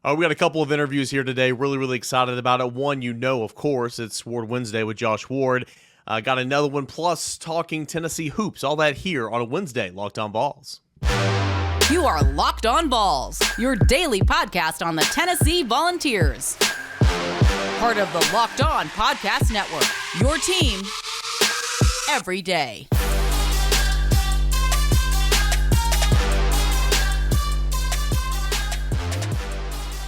We got a couple of interviews here today. Really excited about it. One, of course, it's Ward Wednesday with Josh Ward. Got another one, plus talking Tennessee hoops. All that here on a Wednesday, Locked On Vols. You are Locked On Vols, your daily podcast on the Tennessee Volunteers. Part of the Locked On Podcast Network, your team every day.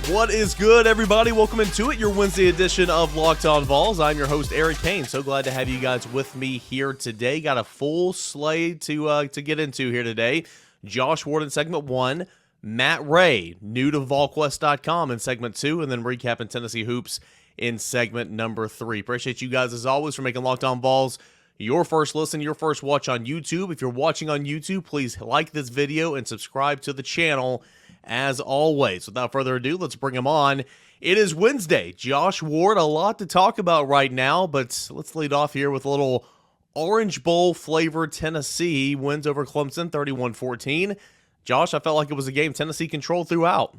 What is good, everybody? Welcome into it, your Wednesday edition of Locked On Vols. I'm your host, Eric Payne. So glad to have you guys with me here today. Got a full slate to get into here today. Josh Ward in segment 1, Matt Ray, new to Volquest.com in segment 2, and then recapping Tennessee hoops in segment number 3. Appreciate you guys, as always, for making Locked On Vols your first listen, your first watch on YouTube. If you're watching on YouTube, please like this video and subscribe to the channel. As always, without further ado, let's bring him on. It is Wednesday. Josh Ward, a lot to talk about right now, but let's lead off here with a little Orange Bowl flavor. Tennessee wins over Clemson 31-14. Josh, I felt like it was a game Tennessee controlled throughout.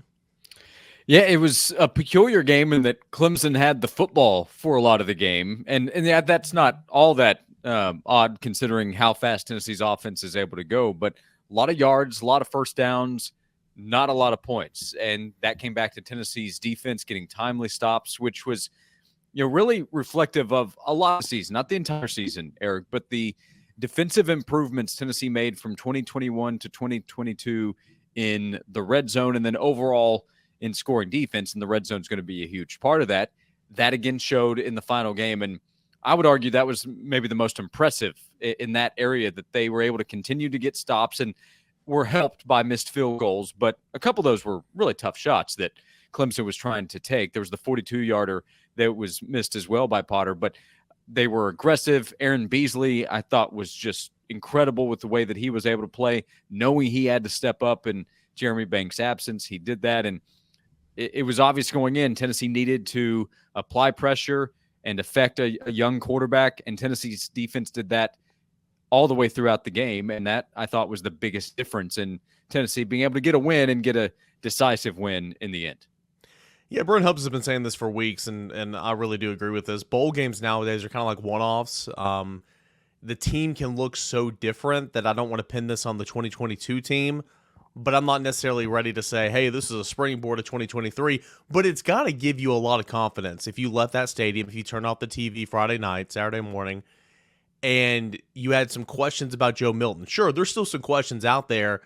Yeah, it was a peculiar game in that Clemson had the football for a lot of the game. And that's not all that odd considering how fast Tennessee's offense is able to go. But a lot of yards, a lot of first downs, not a lot of points. And that came back to Tennessee's defense getting timely stops, which was really reflective of a lot of the season, not the entire season, Eric, but the defensive improvements Tennessee made from 2021 to 2022 in the red zone, and then overall in scoring defense. And the red zone is going to be a huge part of that. That again showed in the final game. And I would argue that was maybe the most impressive in that area, that they were able to continue to get stops and were helped by missed field goals, but a couple of those were really tough shots that Clemson was trying to take. There was the 42-yarder that was missed as well by Potter, but they were aggressive. Aaron Beasley, I thought, was just incredible with the way that he was able to play, knowing he had to step up in Jeremy Banks' absence. He did that, and it was obvious going in. Tennessee needed to apply pressure and affect a young quarterback, and Tennessee's defense did that all the way throughout the game, and that, I thought, was the biggest difference in Tennessee being able to get a win and get a decisive win in the end. Yeah, Brent Hubbs has been saying this for weeks, and I really do agree with this. Bowl games nowadays are kind of like one-offs. The team can look so different that I don't want to pin this on the 2022 team, but I'm not necessarily ready to say, hey, this is a springboard of 2023, but it's got to give you a lot of confidence. If you left that stadium, if you turn off the TV Friday night, Saturday morning, and you had some questions about Joe Milton. Sure, there's still some questions out there,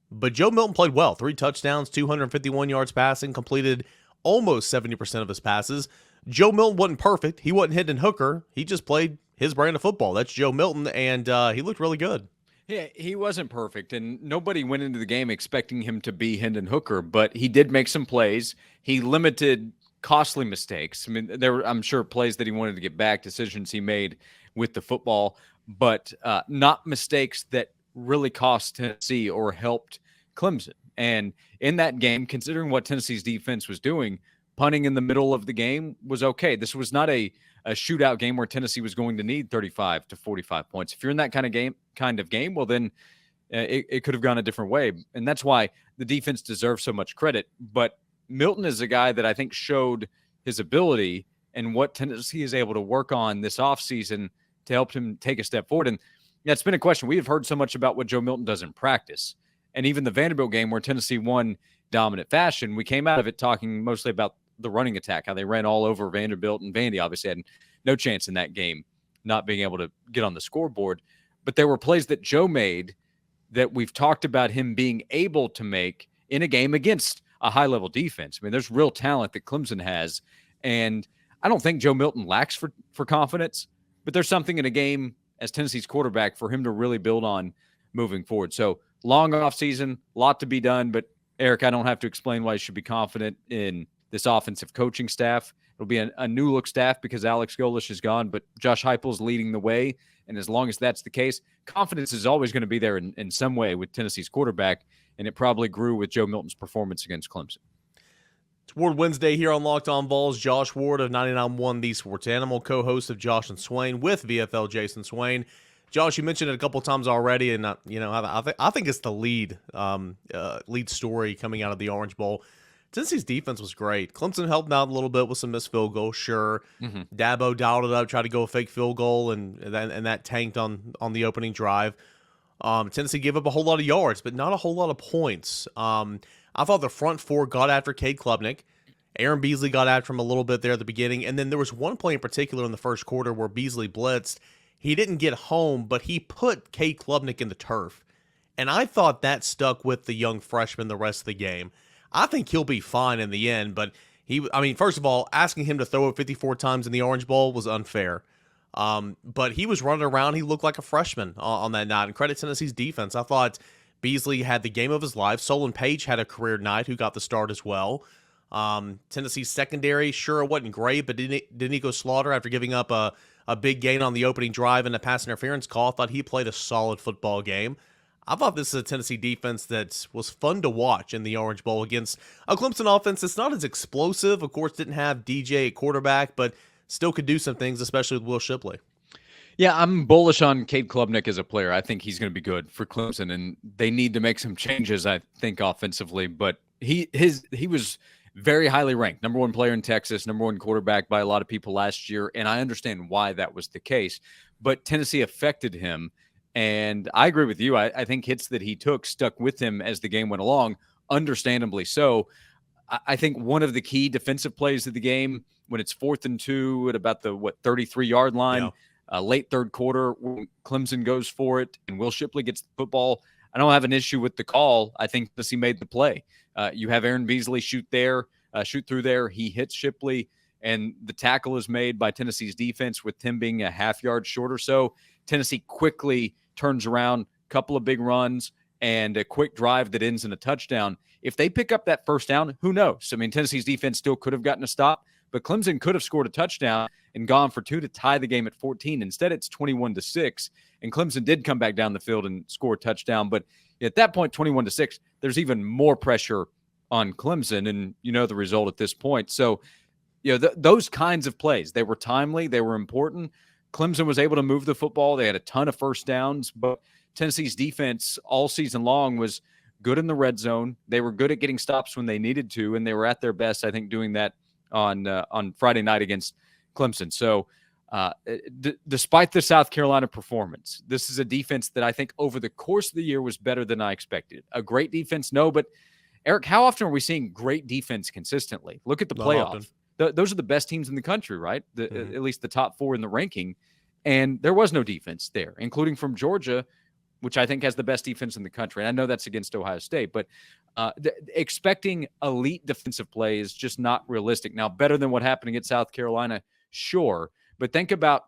but Joe Milton played well. 3 touchdowns, 251 yards passing, completed almost 70% of his passes. Joe Milton wasn't perfect. He wasn't Hendon Hooker. He just played his brand of football. That's Joe Milton, and he looked really good. Yeah, he wasn't perfect, and nobody went into the game expecting him to be Hendon Hooker, but he did make some plays. He limited costly mistakes. I mean, there were, I'm sure, plays that he wanted to get back, decisions he made with the football, but not mistakes that really cost Tennessee or helped Clemson. And in that game, considering what Tennessee's defense was doing, punting in the middle of the game was okay. This was not a shootout game where Tennessee was going to need 35 to 45 points. If you're in that kind of game, well, then it could have gone a different way. And that's why the defense deserves so much credit. But Milton is a guy that I think showed his ability and what Tennessee is able to work on this offseason to help him take a step forward. And that's been a question. We have heard so much about what Joe Milton does in practice. And even the Vanderbilt game where Tennessee won dominant fashion, we came out of it talking mostly about the running attack, how they ran all over Vanderbilt, and Vandy obviously had no chance in that game, not being able to get on the scoreboard. But there were plays that Joe made that we've talked about him being able to make in a game against a high-level defense. I mean, there's real talent that Clemson has, and I don't think Joe Milton lacks for confidence, but there's something in a game as Tennessee's quarterback for him to really build on moving forward. So long off season, a lot to be done, but Eric, I don't have to explain why you should be confident in this offensive coaching staff. It'll be a new look staff because Alex Golesh is gone, but Josh Heupel is leading the way. And as long as that's the case, confidence is always going to be there in some way with Tennessee's quarterback. And it probably grew with Joe Milton's performance against Clemson. It's Ward Wednesday here on Locked On Vols. Josh Ward of 99.1 The Sports Animal, co-host of Josh and Swain with VFL Jason Swain. Josh, you mentioned it a couple times already, and I think it's the lead story coming out of the Orange Bowl. Tennessee's defense was great. Clemson helped out a little bit with some missed field goals, sure. Mm-hmm. Dabo dialed it up, tried to go a fake field goal, and that tanked on the opening drive. Tennessee gave up a whole lot of yards, but not a whole lot of points. I thought the front four got after Cade Klubnik. Aaron Beasley got after him a little bit there at the beginning, and then there was one play in particular in the first quarter where Beasley blitzed. He didn't get home, but he put Cade Klubnik in the turf. And I thought that stuck with the young freshman the rest of the game. I think he'll be fine in the end, but first of all, asking him to throw it 54 times in the Orange Bowl was unfair. But he was running around. He looked like a freshman on that night. And credit Tennessee's defense. I thought Beasley had the game of his life. Solon Page had a career night who got the start as well. Tennessee's secondary, sure, it wasn't great, but Denico Slaughter, after giving up a big gain on the opening drive and a pass interference call, I thought he played a solid football game. I thought this is a Tennessee defense that was fun to watch in the Orange Bowl against a Clemson offense that's not as explosive. Of course, didn't have DJ at quarterback, but still could do some things, especially with Will Shipley. Yeah, I'm bullish on Cade Klubnik as a player. I think he's going to be good for Clemson, and they need to make some changes, I think, offensively. But he was very highly ranked, number one player in Texas, number one quarterback by a lot of people last year, and I understand why that was the case. But Tennessee affected him, and I agree with you. I think hits that he took stuck with him as the game went along, understandably so. I think one of the key defensive plays of the game, when it's 4th and 2 at about the 33-yard line, late third quarter, when Clemson goes for it and Will Shipley gets the football, I don't have an issue with the call. I think Tennessee made the play. You have Aaron Beasley shoot through there. He hits Shipley, and the tackle is made by Tennessee's defense with Tim being a half yard short or so. Tennessee quickly turns around, couple of big runs, and a quick drive that ends in a touchdown. If they pick up that first down, who knows? I mean, Tennessee's defense still could have gotten a stop, but Clemson could have scored a touchdown and gone for 2 to tie the game at 14. Instead, it's 21-6, and Clemson did come back down the field and score a touchdown. But at that point, 21-6, there's even more pressure on Clemson, and you know the result at this point. So, those kinds of plays, they were timely, they were important. Clemson was able to move the football. They had a ton of first downs, but Tennessee's defense all season long was good in the red zone. They were good at getting stops when they needed to, and they were at their best, I think, doing that on Friday night against Clemson. So despite the South Carolina performance, this is a defense that I think over the course of the year was better than I expected. A great defense? No, but Eric, how often are we seeing great defense consistently? Look at the playoff. Those are the best teams in the country, right? At least the top 4 in the ranking. And there was no defense there, including from Georgia, which I think has the best defense in the country. And I know that's against Ohio State, but expecting elite defensive play is just not realistic. Now, better than what happened against South Carolina, sure. But think about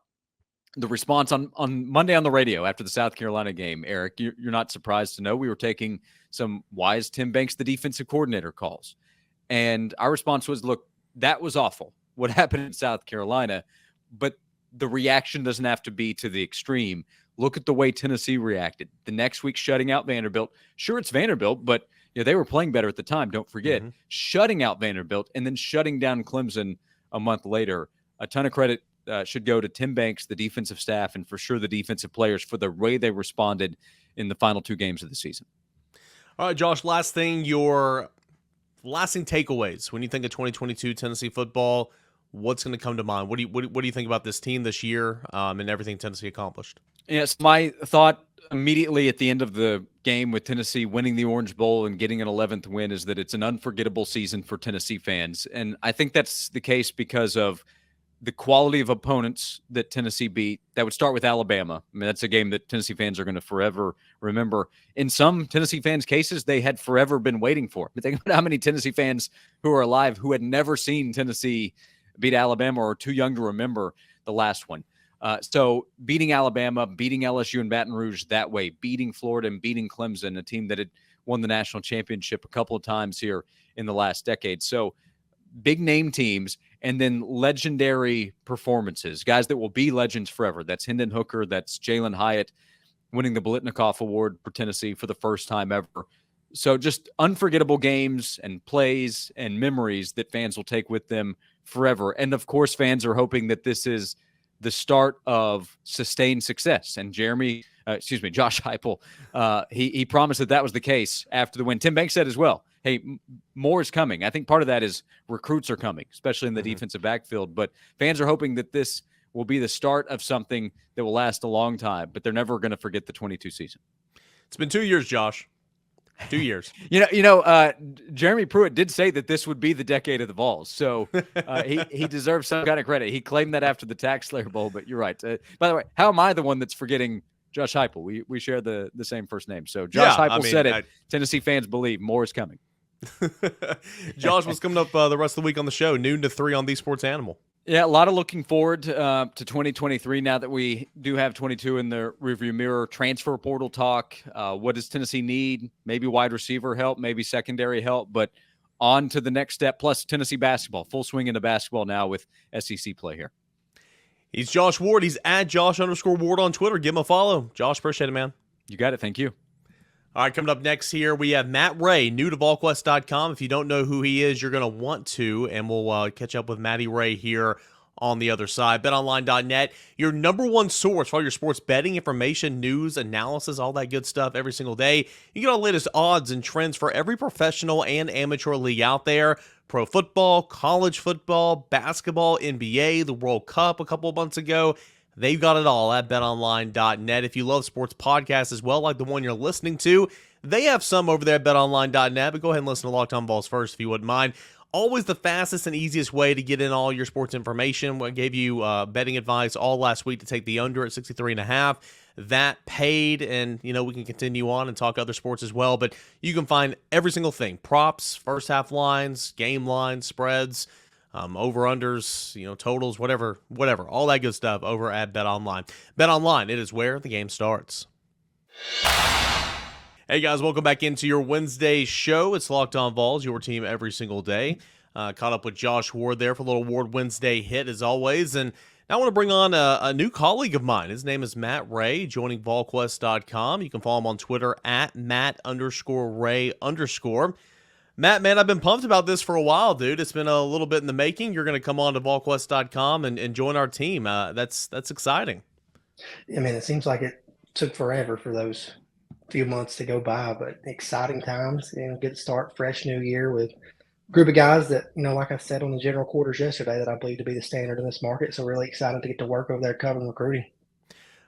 the response on Monday on the radio after the South Carolina game, Eric. You're not surprised to know we were taking some wise Tim Banks, the defensive coordinator, calls. And our response was, look, that was awful, what happened in South Carolina. But the reaction doesn't have to be to the extreme. Look at the way Tennessee reacted. The next week, shutting out Vanderbilt. Sure, it's Vanderbilt, but they were playing better at the time. Don't forget. Shutting out Vanderbilt and then shutting down Clemson a month later. A ton of credit should go to Tim Banks, the defensive staff, and for sure the defensive players for the way they responded in the final 2 games of the season. All right, Josh, last thing, your lasting takeaways when you think of 2022 Tennessee football. What's going to come to mind? What do you think about this team this year and everything Tennessee accomplished? Yes, my thought immediately at the end of the game with Tennessee winning the Orange Bowl and getting an 11th win is that it's an unforgettable season for Tennessee fans. And I think that's the case because of the quality of opponents that Tennessee beat. That would start with Alabama. I mean, that's a game that Tennessee fans are going to forever remember. In some Tennessee fans' cases, they had forever been waiting for it. But think about how many Tennessee fans who are alive who had never seen Tennessee beat Alabama or too young to remember the last one. So beating Alabama, beating LSU and Baton Rouge that way, beating Florida and beating Clemson, a team that had won the national championship a couple of times here in the last decade. So big name teams and then legendary performances, guys that will be legends forever. That's Hendon Hooker. That's Jalen Hyatt winning the Biletnikoff Award for Tennessee for the first time ever. So just unforgettable games and plays and memories that fans will take with them forever. And of course, fans are hoping that this is the start of sustained success. And Josh Heupel, he promised that was the case after the win. Tim Banks said as well, hey, more is coming. I think part of that is recruits are coming, especially in the defensive backfield. But fans are hoping that this will be the start of something that will last a long time, but they're never going to forget the 22 season. It's been 2 years, Josh. 2 years. Jeremy Pruitt did say that this would be the decade of the Vols, so he deserves some kind of credit. He claimed that after the Tax Slayer Bowl, but you're right. By the way, how am I the one that's forgetting Josh Heupel? We share the same first name. So Josh Heupel said it. Tennessee fans believe more is coming. Josh, what's coming up the rest of the week on the show? Noon to 3 on The Sports Animal. Yeah, a lot of looking forward to 2023 now that we do have 22 in the rearview mirror. Transfer portal talk. What does Tennessee need? Maybe wide receiver help, maybe secondary help, but on to the next step. Plus Tennessee basketball, full swing into basketball now with SEC play here. He's Josh Ward. He's at Josh_Ward on Twitter. Give him a follow. Josh, appreciate it, man. You got it. Thank you. All right, coming up next here, we have Matt Ray, new to Volquest.com. If you don't know who he is, you're going to want to, and we'll catch up with Matty Ray here on the other side. BetOnline.net, your number one source for all your sports betting information, news, analysis, all that good stuff every single day. You get all the latest odds and trends for every professional and amateur league out there. Pro football, college football, basketball, NBA, the World Cup a couple of months ago. They've got it all at betonline.net. If you love sports podcasts as well, like the one you're listening to, they have some over there at betonline.net, but go ahead and listen to Locked On Vols first if you wouldn't mind. Always the fastest and easiest way to get in all your sports information. We gave you betting advice all last week to take the under at 63.5. That paid, and we can continue on and talk other sports as well, but you can find every single thing. Props, first half lines, game lines, spreads, over-unders, totals, whatever, all that good stuff over at BetOnline. BetOnline, it is where the game starts. Hey guys, welcome back into your Wednesday show. It's Locked On Vols, your team every single day. Caught up with Josh Ward there for a little Ward Wednesday hit as always, and now I want to bring on a new colleague of mine. His name is Matt Ray, joining Volquest.com. You can follow him on Twitter at Matt_Ray_. Matt, man, I've been pumped about this for a while, dude. It's been a little bit in the making. You're going to come on to Volquest.com and join our team. That's exciting. I mean, it seems like it took forever for those few months to go by, but exciting times and good start, fresh new year with a group of guys that, like I said on the general quarters yesterday, that I believe to be the standard in this market. So really excited to get to work over there covering recruiting.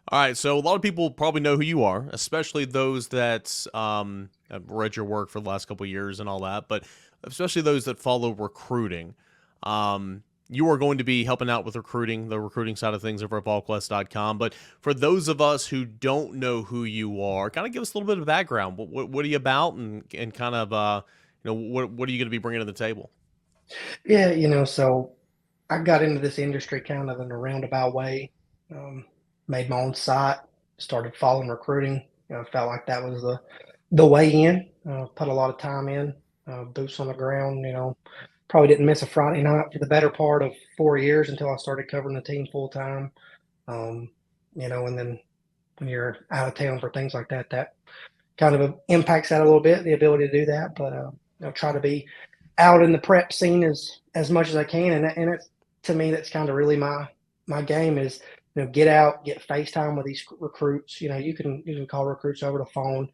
All right, so a lot of people probably know who you are, especially those that have read your work for the last couple of years and all that, but especially those that follow recruiting. You are going to be helping out with recruiting, the recruiting side of things over at Volquest.com. But for those of us who don't know who you are, kind of give us a little bit of background. What are you about, and kind of what are you going to be bringing to the table? Yeah, so I got into this industry kind of in a roundabout way. Made my own site, started following recruiting. Felt like that was the way in. Put a lot of time in, boots on the ground. Probably didn't miss a Friday night for the better part of 4 years until I started covering the team full time. And then when you're out of town for things like that, that kind of impacts that a little bit, the ability to do that. But try to be out in the prep scene as much as I can, and it's, to me, that's kind of really my game is. Get out, get FaceTime with these recruits. You can call recruits over the phone,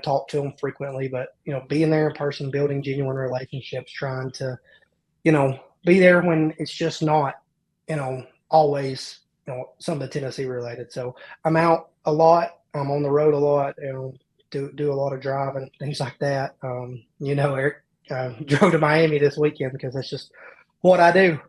talk to them frequently, but, being there in person, building genuine relationships, trying to, be there when it's just not, always, something Tennessee related. So I'm out a lot. I'm on the road a lot, do a lot of driving, things like that. Eric drove to Miami this weekend because that's just what I do.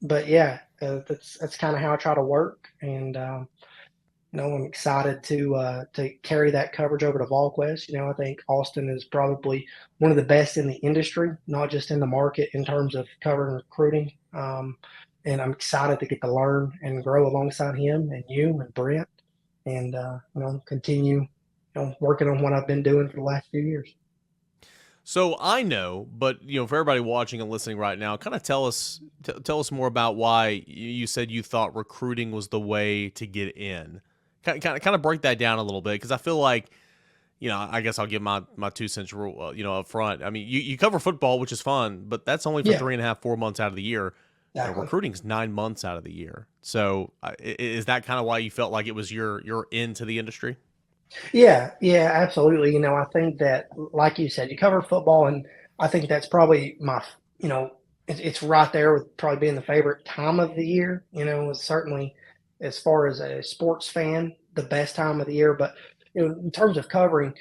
But yeah, that's kind of how I try to work, and I'm excited to carry that coverage over to Volquest. I think Austin is probably one of the best in the industry, not just in the market in terms of covering recruiting. And I'm excited to get to learn and grow alongside him and you and Brent, and continue working on what I've been doing for the last few years. So I know, but for everybody watching and listening right now, kind of tell us more about why you said you thought recruiting was the way to get in. Kind of break that down a little bit, because I feel like, I guess I'll give my 2 cents rule, up front. I mean, you cover football, which is fun, but that's only for 3.5, 4 months out of the year. Exactly. Recruiting's 9 months out of the year. So is that kind of why you felt like it was your into the industry? Yeah, absolutely. I think that, like you said, you cover football, and I think that's probably it's right there with probably being the favorite time of the year. It's certainly, as far as a sports fan, the best time of the year. But in terms of covering,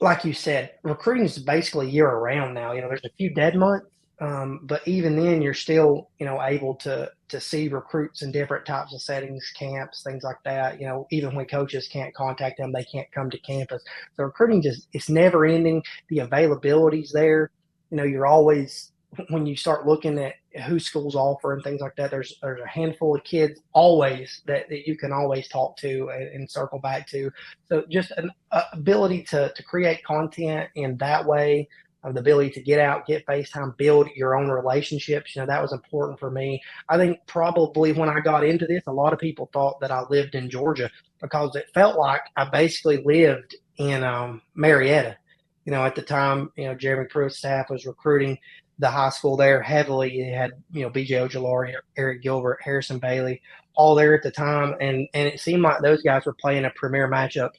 like you said, recruiting is basically year round now. There's a few dead months, but even then, you're still able to see recruits in different types of settings, camps, things like that. Even when coaches can't contact them, they can't come to campus. So recruiting just it's never ending. The availability's there. You're always when you start looking at who schools offer and things like that. There's a handful of kids always that you can always talk to and circle back to. So just an ability to create content in that way, the ability to get out, get FaceTime, build your own relationships. That was important for me. I think probably when I got into this, a lot of people thought that I lived in Georgia because it felt like I basically lived in Marietta. At the time, Jeremy Pruitt's staff was recruiting the high school there heavily. It had, BJ Ojolari, Eric Gilbert, Harrison Bailey, all there at the time. And it seemed like those guys were playing a premier matchup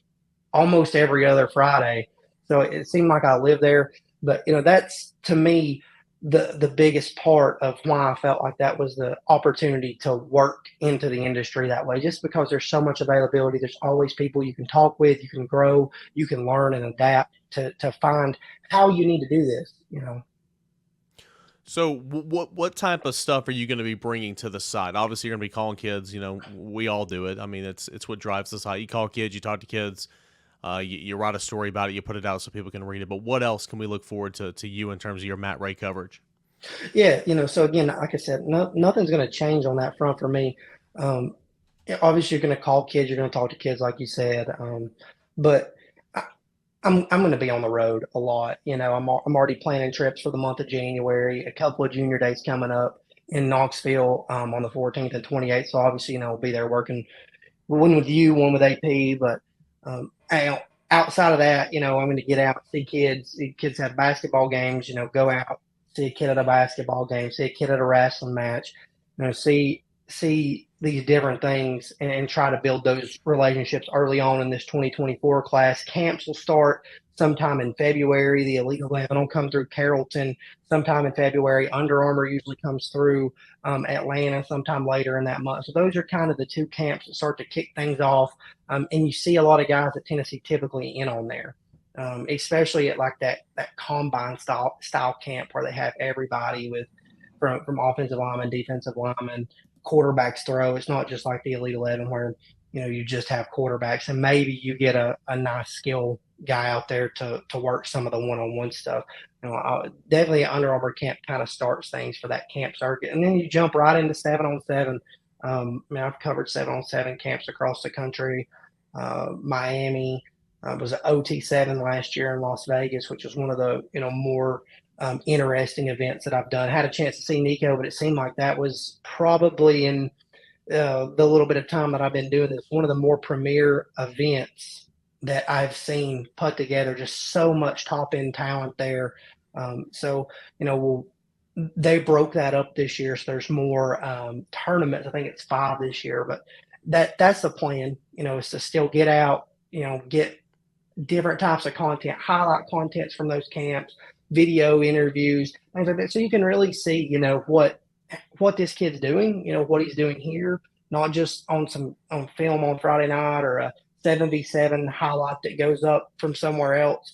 almost every other Friday. So it seemed like I lived there. But that's to me the biggest part of why I felt like that was the opportunity to work into the industry that way. Just because there's so much availability, there's always people you can talk with, you can grow, you can learn and adapt to find how you need to do this. So what type of stuff are you going to be bringing to the site? Obviously, you're going to be calling kids. We all do it. I mean, it's what drives the site. You call kids, you talk to kids, you write a story about it, you put it out so people can read it. But what else can we look forward to you in terms of your Matt Ray coverage? Yeah, so again, like I said, nothing's going to change on that front for me. Yeah, obviously, you're going to call kids, you're going to talk to kids, like you said, but I'm going to be on the road a lot. I'm already planning trips for the month of January. A couple of junior days coming up in Knoxville on the 14th and 28th. So obviously, I'll be there working one with you, one with AP. But outside of that, I'm going to get out, see kids. See kids have basketball games. Go out, see a kid at a basketball game, see a kid at a wrestling match. See these different things and try to build those relationships early on in this 2024 class. Camps will start sometime in February. The Elite 11 will come through Carrollton sometime in February. Under Armour usually comes through Atlanta sometime later in that month. So those are kind of the two camps that start to kick things off. And you see a lot of guys at Tennessee typically in on there. Especially at like that combine style camp where they have everybody from offensive lineman, defensive lineman, quarterbacks throw. It's not just like the Elite 11 where you just have quarterbacks and maybe you get a nice skill guy out there to work some of the one-on-one stuff. Definitely Under Armour camp kind of starts things for that camp circuit, and then you jump right into 7-on-7. I've covered 7-on-7 camps across the country. Miami was an OT7 last year in Las Vegas, which was one of the more interesting events that I've done. I had a chance to see Nico, but it seemed like that was probably in the little bit of time that I've been doing this, one of the more premier events that I've seen put together. Just so much top end talent there. They broke that up this year, so there's more tournaments. I think it's 5 this year, but that's the plan. Is to still get out, get different types of content, highlight contents from those camps, video interviews, things like that. So you can really see, what this kid's doing, what he's doing here, not just on film on Friday night or a 7v7 highlight that goes up from somewhere else,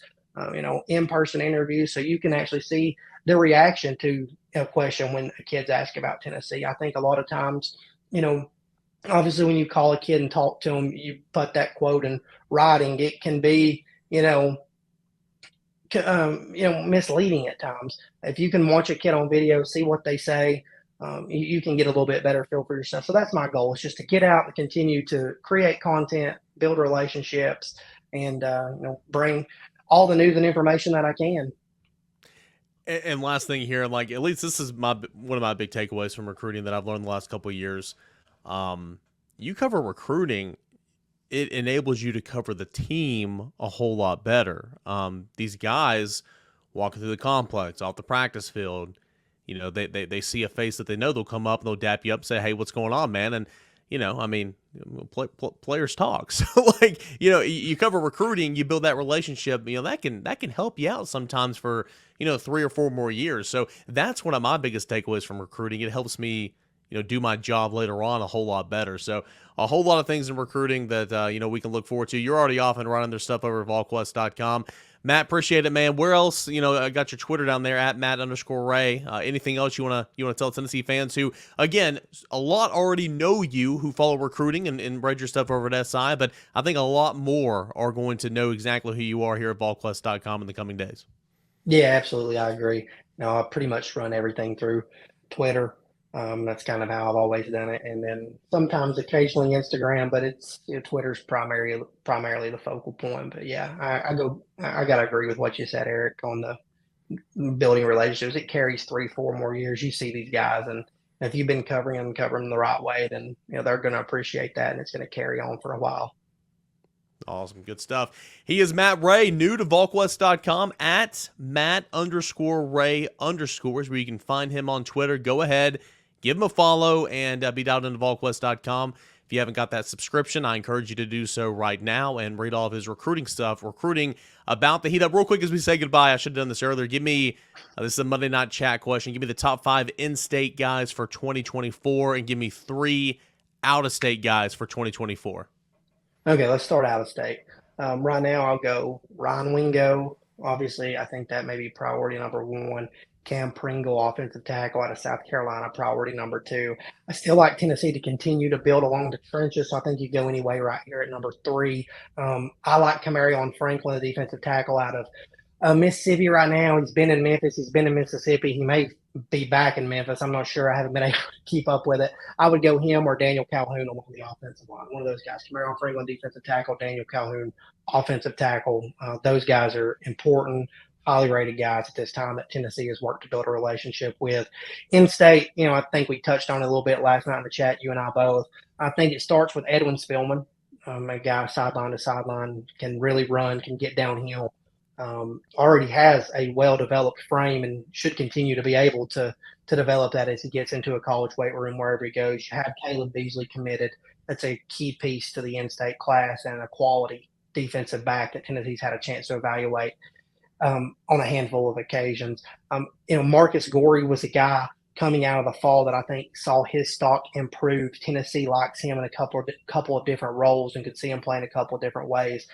in-person interviews. So you can actually see the reaction to a question when a kid's asked about Tennessee. I think a lot of times, obviously when you call a kid and talk to them, you put that quote in writing. It can be, misleading at times. If you can watch a kid on video, see what they say, you can get a little bit better feel for yourself. So that's my goal, is just to get out and continue to create content, build relationships, and bring all the news and information that I can. And last thing here, like at least this is one of my big takeaways from recruiting that I've learned the last couple of years. You cover recruiting, it enables you to cover the team a whole lot better. These guys walking through the complex, off the practice field, they see a face that they know, they'll come up and they'll dap you up and say, hey, what's going on, man? And I mean, players talk. So like, you cover recruiting, you build that relationship, that can help you out sometimes for, 3 or 4 more years. So that's one of my biggest takeaways from recruiting. It helps me, do my job later on a whole lot better. So a whole lot of things in recruiting that, we can look forward to. You're already off and running their stuff over at Volquest.com. Matt, appreciate it, man. Where else? I got your Twitter down there at Matt_Ray. Anything else you wanna tell Tennessee fans who, again, a lot already know you who follow recruiting and read your stuff over at SI, but I think a lot more are going to know exactly who you are here at Volquest.com in the coming days. Yeah, absolutely. I agree. I pretty much run everything through Twitter. That's kind of how I've always done it. And then sometimes occasionally Instagram, but it's Twitter's primarily the focal point. But yeah, I got to agree with what you said, Eric, on the building relationships. It carries 3-4 more years. You see these guys, and if you've been covering them the right way, then they're going to appreciate that, and it's going to carry on for a while. Awesome. Good stuff. He is Matt Ray, new to Volquest.com, at Matt_Ray_ is where you can find him on Twitter. Go ahead, give him a follow, and be dialed into Volquest.com. If you haven't got that subscription, I encourage you to do so right now and read all of his recruiting stuff, recruiting about the heat up. Real quick as we say goodbye, I should have done this earlier. Give me, this is a Monday Night Chat question, give me the top 5 in-state guys for 2024 and give me 3 out-of-state guys for 2024. Okay, let's start out of state. Right now, I'll go Ryan Wingo. Obviously, I think that may be priority number 1. Cam Pringle, offensive tackle out of South Carolina, priority number 2. I still like Tennessee to continue to build along the trenches, so I think you go anyway right here at number 3. I like Camarion Franklin, the defensive tackle out of Mississippi right now. He's been in Memphis. He's been in Mississippi. He may be back in Memphis. I'm not sure. I haven't been able to keep up with it. I would go him or Daniel Calhoun along the offensive line. One of those guys. Camarion Franklin, defensive tackle. Daniel Calhoun, offensive tackle. Those guys are important, highly rated guys at this time that Tennessee has worked to build a relationship with. In-state, I think we touched on it a little bit last night in the chat, you and I both. I think it starts with Edwin Spillman, a guy sideline to sideline, can really run, can get downhill. Already has a well-developed frame and should continue to be able to develop that as he gets into a college weight room wherever he goes. You have Caleb Beasley committed. That's a key piece to the in-state class and a quality defensive back that Tennessee's had a chance to evaluate on a handful of occasions. Marcus Gorey was a guy coming out of the fall that I think saw his stock improve. Tennessee likes him in a couple of different roles and could see him playing a couple of different ways.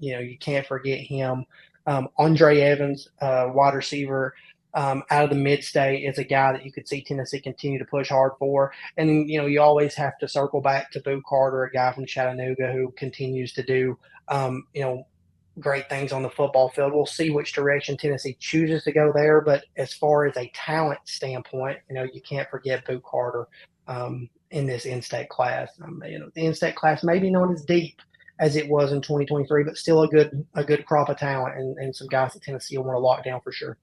You can't forget him. Andre Evans, wide receiver out of the mid-state, is a guy that you could see Tennessee continue to push hard for. And then, you always have to circle back to Boo Carter, a guy from Chattanooga who continues to do, great things on the football field. We'll see which direction Tennessee chooses to go there. But as far as a talent standpoint, you can't forget Boo Carter in this in-state class. The in-state class may be not as deep as it was in 2023, but still a good crop of talent and some guys that Tennessee will want to lock down for sure.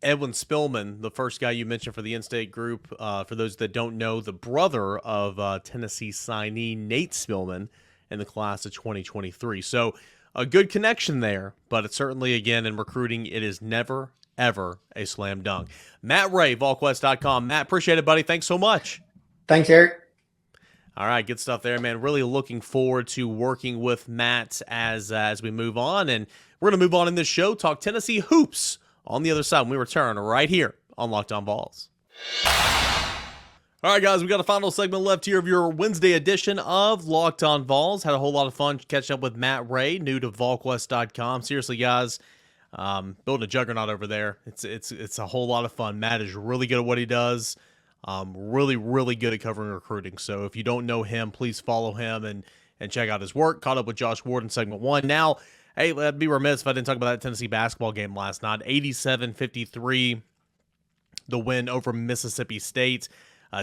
Edwin Spillman, the first guy you mentioned for the in-state group, for those that don't know, the brother of Tennessee signee Nate Spillman in the class of 2023. So a good connection there, but it's certainly, again, in recruiting, it is never, ever a slam dunk. Matt Ray, Volquest.com. Matt, appreciate it, buddy. Thanks so much. Thanks, Eric. All right, good stuff there, man. Really looking forward to working with Matt as we move on. And we're going to move on in this show, talk Tennessee hoops on the other side when we return right here on Locked On Vols. All right, guys, we got a final segment left here of your Wednesday edition of Locked On Vols. Had a whole lot of fun catching up with Matt Ray, new to Volquest.com. Seriously, guys, building a juggernaut over there. It's a whole lot of fun. Matt is really good at what he does. Really, really good at covering recruiting. So if you don't know him, please follow him and check out his work. Caught up with Josh Ward in segment 1. Now, hey, I'd be remiss if I didn't talk about that Tennessee basketball game last night. 87-53, the win over Mississippi State.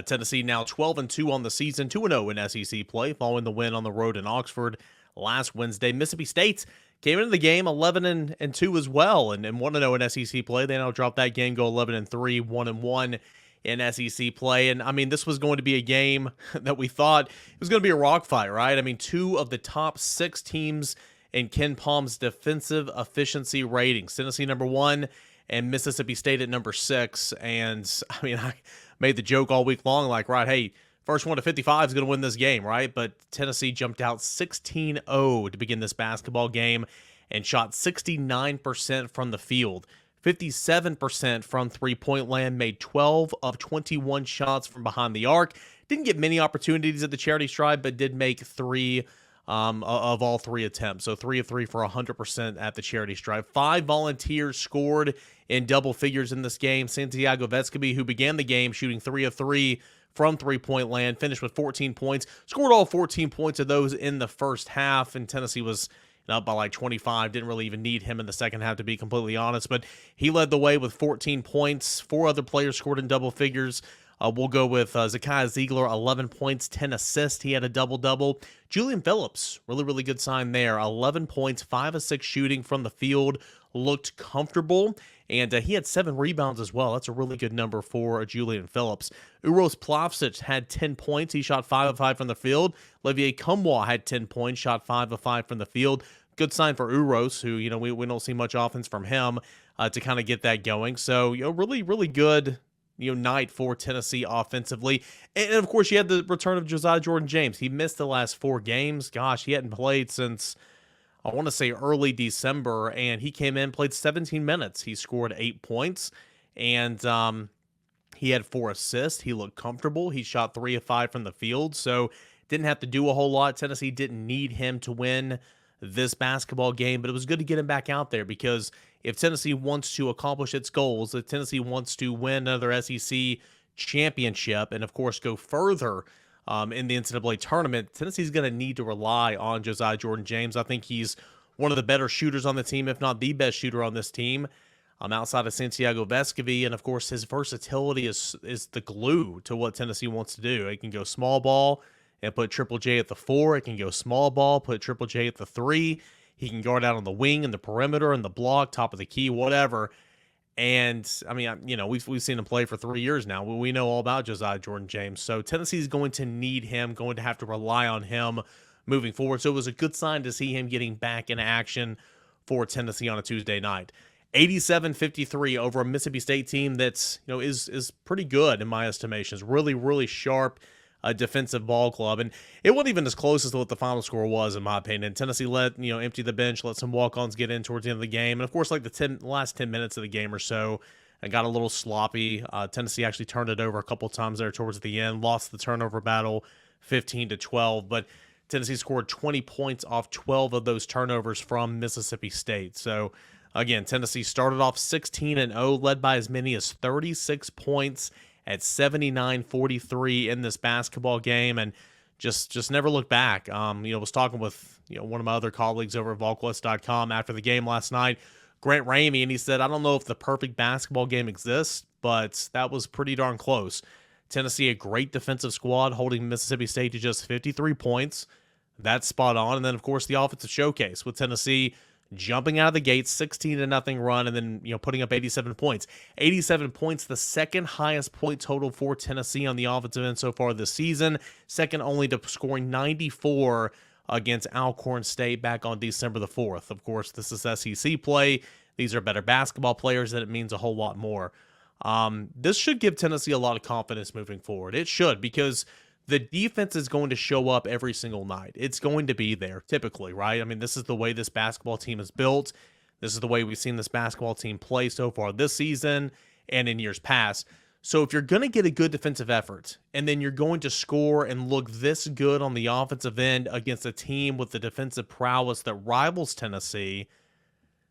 Tennessee now 12-2 on the season, 2-0 in SEC play, following the win on the road in Oxford last Wednesday. Mississippi State came into the game 11-2 as well, and 1-0 in SEC play. They now dropped that game, go 11-3, 1-1 in SEC play. And I mean, this was going to be a game that we thought it was going to be a rock fight, right? I mean, 2 of the top 6 teams in Ken Palm's defensive efficiency ratings, Tennessee number 1 and Mississippi State at number 6. And I mean, I made the joke all week long, like, right, hey, First one to 55 is going to win this game, right? But Tennessee jumped out 16-0 to begin this basketball game and shot 69% from the field, 57% from three-point land, made 12 of 21 shots from behind the arc. Didn't get many opportunities at the charity stripe, but did make three of all three attempts. So 3 of 3 for 100% at the charity stripe. 5 Volunteers scored in double figures in this game. Santiago Vescovi, who began the game shooting 3 of 3 from three-point land, finished with 14 points, scored all 14 points of those in the first half, and Tennessee was up by like 25. Didn't really even need him in the second half, to be completely honest, but he led the way with 14 points. 4 other players scored in double figures. We'll go with Zakiya Ziegler, 11 points, 10 assists. He had a double-double. Julian Phillips, really good sign there. 11 points, 5 of 6 shooting from the field. Looked comfortable, and he had 7 rebounds as well. That's a really good number for Julian Phillips. Uros Plavsic had 10 points. He shot 5 of 5 from the field. Olivier Cumwa had 10 points, shot 5 of 5 from the field. Good sign for Uros, who, we don't see much offense from him to kind of get that going. So, really good night for Tennessee offensively. And of course, you had the return of Josiah Jordan-James. He missed the last 4 games. Gosh, he hadn't played since, I want to say, early December, and he came in, played 17 minutes. He scored 8 points, and he had 4 assists. He looked comfortable. He shot 3 of 5 from the field, so didn't have to do a whole lot. Tennessee didn't need him to win this basketball game, but it was good to get him back out there, because if Tennessee wants to accomplish its goals, if Tennessee wants to win another SEC championship and, of course, go further in the NCAA tournament, Tennessee's going to need to rely on Josiah Jordan-James. I think he's one of the better shooters on the team, if not the best shooter on this team, outside of Santiago Vescovi. And, of course, his versatility is the glue to what Tennessee wants to do. It can go small ball and put Triple J at the 4. It can go small ball, put Triple J at the 3. He can guard out on the wing and the perimeter and the block, top of the key, whatever. And, I mean, we've seen him play for 3 years now. We know all about Josiah Jordan-James. So Tennessee's going to need him, going to have to rely on him moving forward. So it was a good sign to see him getting back in action for Tennessee on a Tuesday night. 87-53 over a Mississippi State team that's, is pretty good in my estimation. It's really sharp defensive ball club, and it wasn't even as close as what the final score was, in my opinion. Tennessee empty the bench, let some walk-ons get in towards the end of the game, and of course, like the last 10 minutes of the game or so, it got a little sloppy. Tennessee actually turned it over a couple times there towards the end, lost the turnover battle 15-12, but Tennessee scored 20 points off 12 of those turnovers from Mississippi State. So again, Tennessee started off 16-0, led by as many as 36 points at 79-43 in this basketball game, and just never looked back. Was talking with one of my other colleagues over at Volquest.com after the game last night, Grant Ramey, and he said, I don't know if the perfect basketball game exists, but that was pretty darn close. Tennessee, a great defensive squad, holding Mississippi State to just 53 points. That's spot on. And then, of course, the offensive showcase with Tennessee jumping out of the gate, 16-0 run, and then putting up 87 points. 87 points, the second highest point total for Tennessee on the offensive end so far this season, second only to scoring 94 against Alcorn State back on December the 4th. Of course, this is SEC play. These are better basketball players, and it means a whole lot more. This should give Tennessee a lot of confidence moving forward. It should, because the defense is going to show up every single night. It's going to be there, typically, right? I mean, this is the way this basketball team is built. This is the way we've seen this basketball team play so far this season and in years past. So if you're going to get a good defensive effort, and then you're going to score and look this good on the offensive end against a team with the defensive prowess that rivals Tennessee,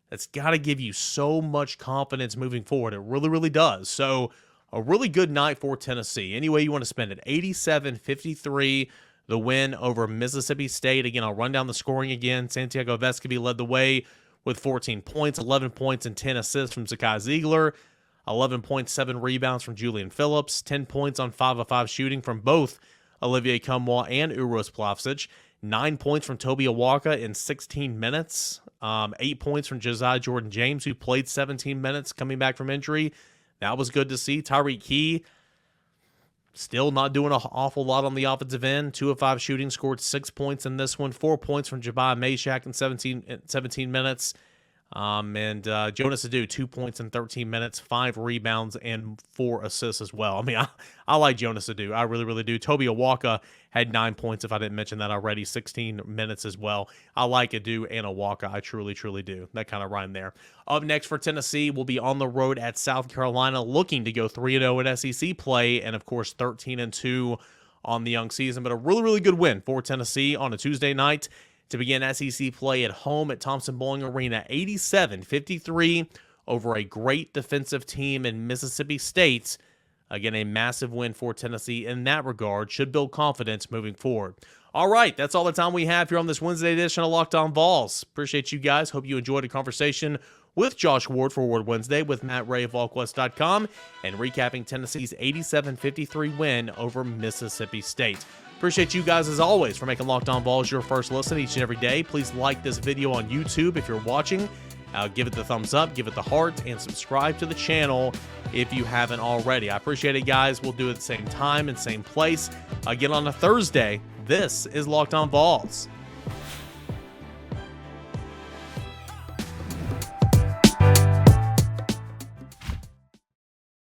that's got to give you so much confidence moving forward. It really does. So a really good night for Tennessee. Any way you want to spend it. 87-53, the win over Mississippi State. Again, I'll run down the scoring again. Santiago Vescovi led the way with 14 points, 11 points and 10 assists from Zakiya Ziegler, 11 points, 7 rebounds from Julian Phillips, 10 points on 5 of 5 shooting from both Olivier Cumwa and Uros Plavsic, 9 points from Toby Awaka in 16 minutes, 8 points from Josiah Jordan-James, who played 17 minutes coming back from injury. That was good to see. Tyreek Key, still not doing an awful lot on the offensive end. 2 of 5 shooting, scored 6 points in this one. 4 points from Jabbar Meshack in 17 minutes. And Jonas Adu, 2 points in 13 minutes, 5 rebounds, and 4 assists as well. I mean, I like Jonas Adu. I really, really do. Toby Awaka had 9 points, if I didn't mention that already, 16 minutes as well. I like Adu and Awaka. I truly, truly do. That kind of rhyme there. Up next for Tennessee, we'll be on the road at South Carolina, looking to go 3-0 in SEC play, and, of course, 13-2 on the young season. But a really, really good win for Tennessee on a Tuesday night to begin SEC play at home at Thompson-Boling Arena, 87-53 over a great defensive team in Mississippi State. Again, a massive win for Tennessee in that regard. Should build confidence moving forward. All right, that's all the time we have here on this Wednesday edition of Locked On Vols. Appreciate you guys. Hope you enjoyed a conversation with Josh Ward for Ward Wednesday with Matt Ray of Volquest.com and recapping Tennessee's 87-53 win over Mississippi State. Appreciate you guys, as always, for making Locked On Vols your first listen each and every day. Please like this video on YouTube if you're watching. Give it the thumbs up, give it the heart, and subscribe to the channel if you haven't already. I appreciate it, guys. We'll do it at the same time and same place again on a Thursday. This is Locked On Vols.